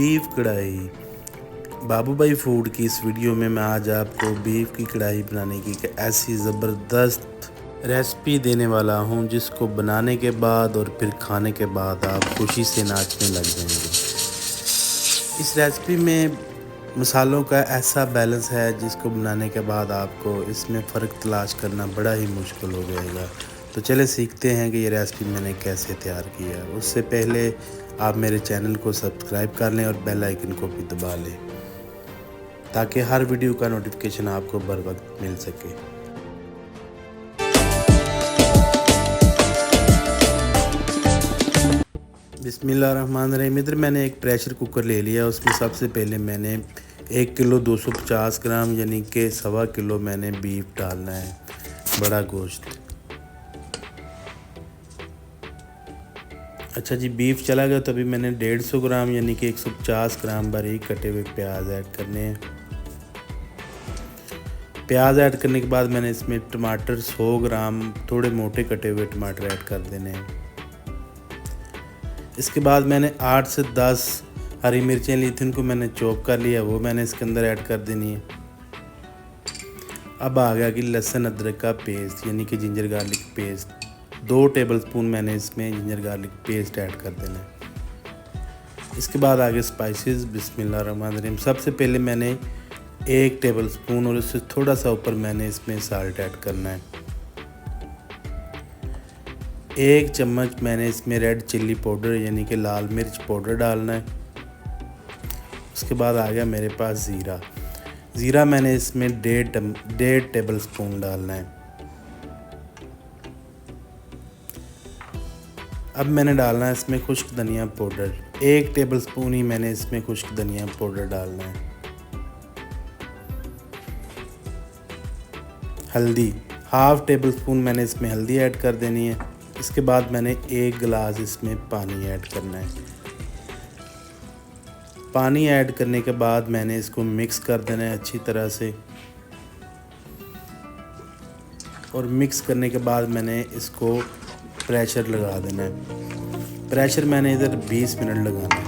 Beef कढ़ाई। बाबू भाई food की इस वीडियो में मैं आज आपको बीफ की कढ़ाई बनाने की एक ऐसी ज़बरदस्त रेसिपी देने वाला हूं जिसको बनाने के बाद और फिर खाने के बाद आप खुशी से नाचने लग जाएंगे। इस रेसिपी में मसालों का ऐसा बैलेंस है जिसको बनाने के बाद आपको इसमें फ़र्क तलाश करना बड़ा ही मुश्किल हो जाएगा। तो चले सीखते हैं कि ये रेसिपी मैंने कैसे तैयार की है। उससे पहले आप मेरे चैनल को सब्सक्राइब कर लें और बेल आइकन को भी दबा लें ताकि हर वीडियो का नोटिफिकेशन आपको बर वक्त मिल सके। बिस्मिल्लाहिर्रहमानिर्रहीम। इधर मैंने एक प्रेशर कुकर ले लिया। उसमें सबसे पहले मैंने 1 किलो 250 ग्राम यानी कि 1.25 किलो मैंने बीफ डालना है, बड़ा गोश्त। अच्छा जी, बीफ चला गया तो अभी मैंने 150 ग्राम यानी कि 150 ग्राम बारीक कटे हुए प्याज ऐड करने हैं। प्याज ऐड करने के बाद मैंने इसमें टमाटर 100 ग्राम थोड़े मोटे कटे हुए टमाटर ऐड कर देने हैं। इसके बाद मैंने 8 से 10 हरी मिर्चें ली थी, उनको मैंने चॉप कर लिया, वो मैंने इसके अंदर ऐड कर देनी है। अब आ गया कि लहसुन अदरक का पेस्ट यानी कि जिंजर गार्लिक पेस्ट, 2 टेबलस्पून मैंने इसमें जिंजर गार्लिक पेस्ट ऐड कर देना है। इसके बाद आगे स्पाइसेस। बिस्मिल्लाहिर्रहमानिर्रहीम। सबसे पहले मैंने 1 टेबलस्पून और उससे थोड़ा सा ऊपर मैंने इसमें साल्ट ऐड करना है। 1 चम्मच मैंने इसमें रेड चिल्ली पाउडर यानी कि लाल मिर्च पाउडर डालना है। उसके बाद आ गया मेरे पास ज़ीरा मैंने इसमें 1.5 टेबलस्पून डालना है। अब मैंने डालना है इसमें खुश्क धनिया पाउडर, 1 टेबलस्पून ही मैंने इसमें खुश्क धनिया पाउडर डालना है। हल्दी 1/2 टेबलस्पून मैंने इसमें हल्दी ऐड कर देनी है। इसके बाद मैंने 1 गिलास इसमें पानी ऐड करना है। पानी ऐड करने के बाद मैंने इसको मिक्स कर देना है अच्छी तरह से, और मिक्स करने के बाद मैंने इसको प्रेशर लगा देना है। प्रेशर मैंने इधर 20 मिनट लगाना है।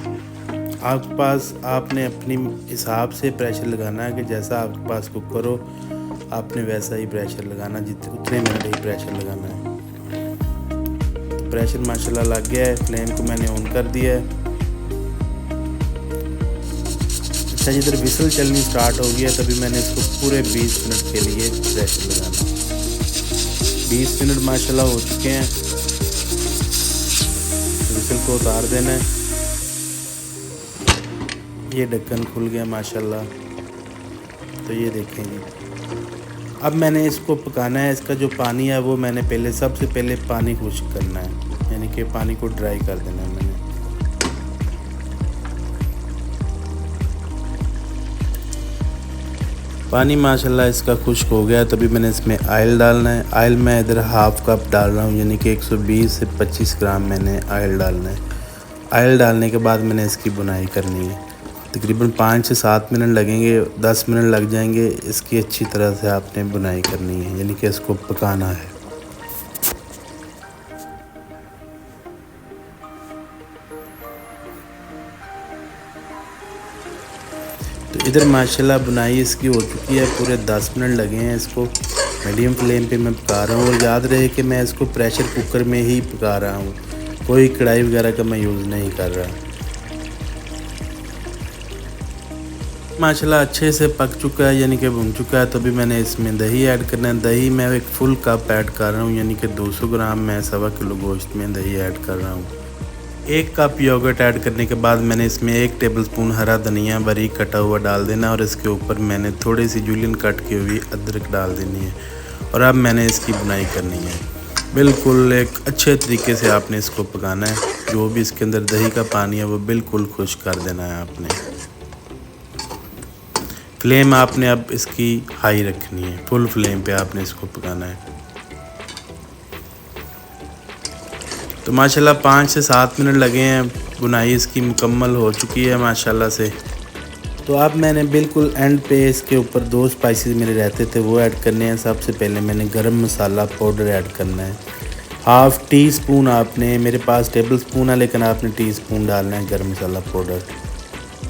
आपके पास आपने अपनी हिसाब से प्रेशर लगाना है कि जैसा आपके पास कुकर हो आपने वैसा ही प्रेशर लगाना, उतने मिनट ही प्रेशर लगाना है। तो प्रेशर माशाल्लाह लग गया है। फ्लेम को मैंने ऑन कर दिया है। अच्छा, जिधर विसल चलनी स्टार्ट हो गया तभी मैंने इसको पूरे 20 मिनट के लिए प्रेशर लगाना। 20 मिनट माशाल्लाह हो चुके हैं। विसल को उतार देना है। ये ढक्कन खुल गया माशाल्लाह। तो ये देखें जी, अब मैंने इसको पकाना है। इसका जो पानी है वो मैंने सबसे पहले पानी खुश्क करना है यानी कि पानी को ड्राई कर देना है मैंने। पानी माशाल्लाह इसका खुश्क हो गया, तभी मैंने इसमें ऑयल डालना है। ऑयल मैं इधर 1/2 कप डाल रहा हूँ यानी कि 120 से 25 ग्राम मैंने ऑयल डालना है। ऑयल डालने के बाद मैंने इसकी बुनाई करनी है। तकरीबन 5 से 7 मिनट लगेंगे, 10 मिनट लग जाएंगे। इसकी अच्छी तरह से आपने बुनाई करनी है यानी कि इसको पकाना है। तो इधर माशाल्लाह बुनाई इसकी हो चुकी है। पूरे 10 मिनट लगे हैं। इसको मीडियम फ्लेम पे मैं पका रहा हूँ, और याद रहे कि मैं इसको प्रेशर कुकर में ही पका रहा हूँ, कोई कढ़ाई वगैरह का मैं यूज़ नहीं कर रहा। माशाल्लाह अच्छे से पक चुका है यानी कि भुन चुका है। तो अभी मैंने इसमें दही ऐड करना है। दही मैं 1 फुल कप ऐड कर रहा हूँ यानी कि 200 ग्राम मैं 1.25 किलो गोश्त में दही ऐड कर रहा हूँ। 1 कप योगर्ट ऐड करने के बाद मैंने इसमें 1 टेबलस्पून हरा धनिया बारीक कटा हुआ डाल देना, और इसके ऊपर मैंने थोड़ी सी जूलियन कट की हुई अदरक डाल देनी है। और अब मैंने इसकी बुनाई करनी है। बिल्कुल एक अच्छे तरीके से आपने इसको पकाना है। जो भी इसके अंदर दही का पानी है वो बिल्कुल खुश्क कर देना है आपने। फ्लेम आपने अब इसकी हाई रखनी है, फुल फ्लेम पे आपने इसको पकाना है। तो माशाल्लाह 5 से 7 मिनट लगे हैं। बुनाई इसकी मुकम्मल हो चुकी है माशाल्लाह से। तो अब मैंने बिल्कुल एंड पे इसके ऊपर 2 स्पाइसेस मेरे रहते थे वो ऐड करने हैं। सबसे पहले मैंने गरम मसाला पाउडर ऐड करना है, 1/2 टी स्पून। आपने, मेरे पास टेबल स्पून है लेकिन आपने टी स्पून डालना है गरम मसाला पाउडर।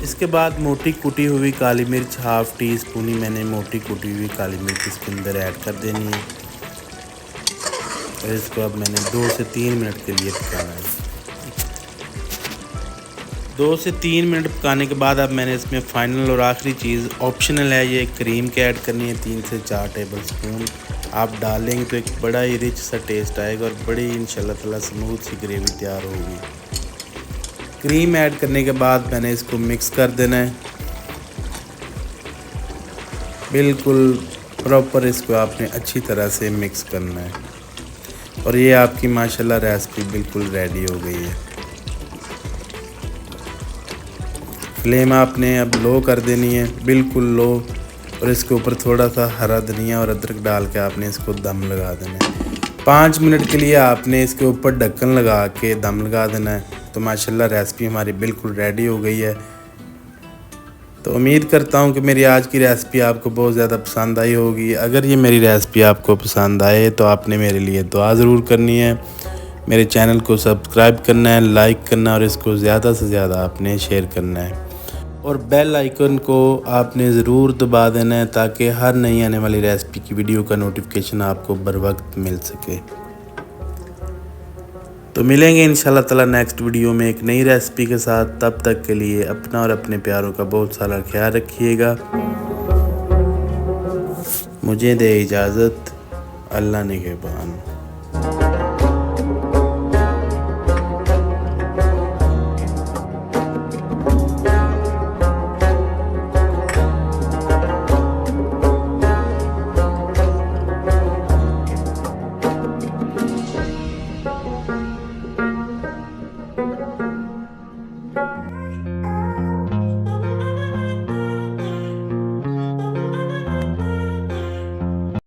इसके बाद मोटी कुटी हुई काली मिर्च, हाफ़ टी स्पून ही मैंने मोटी कुटी हुई काली मिर्च इसके अंदर ऐड कर देनी है। और इसको अब मैंने 2 से 3 मिनट के लिए पकाना है। 2 से 3 मिनट पकाने के बाद अब मैंने इसमें फ़ाइनल और आखिरी चीज़ ऑप्शनल है, ये क्रीम के ऐड करनी है 3 से 4 टेबल स्पून। आप डालेंगे तो एक बड़ा ही रिच सा टेस्ट आएगा और बड़ी इंशाल्लाह ताला स्मूथ सी ग्रेवी तैयार होगी। क्रीम ऐड करने के बाद मैंने इसको मिक्स कर देना है, बिल्कुल प्रॉपर इसको आपने अच्छी तरह से मिक्स करना है। और ये आपकी माशाल्लाह रेसिपी बिल्कुल रेडी हो गई है। फ्लेम आपने अब लो कर देनी है, बिल्कुल लो। और इसके ऊपर थोड़ा सा हरा धनिया और अदरक डाल के आपने इसको दम लगा देना है। 5 मिनट के लिए आपने इसके ऊपर ढक्कन लगा के दम लगा देना है। तो माशाल्लाह रेसिपी हमारी बिल्कुल रेडी हो गई है। तो उम्मीद करता हूँ कि मेरी आज की रेसिपी आपको बहुत ज़्यादा पसंद आई होगी। अगर ये मेरी रेसिपी आपको पसंद आए तो आपने मेरे लिए दुआ ज़रूर करनी है, मेरे चैनल को सब्सक्राइब करना है, लाइक करना और इसको ज़्यादा से ज़्यादा आपने शेयर करना है। और बेल आइकन को आपने ज़रूर दबा देना है ताकि हर नई आने वाली रेसिपी की वीडियो का नोटिफिकेशन आपको बर वक्त मिल सके। तो मिलेंगे इंशाल्लाह ताला नेक्स्ट वीडियो में एक नई रेसिपी के साथ। तब तक के लिए अपना और अपने प्यारों का बहुत सारा ख्याल रखिएगा। मुझे दे इजाज़त, अल्लाह निगहबान।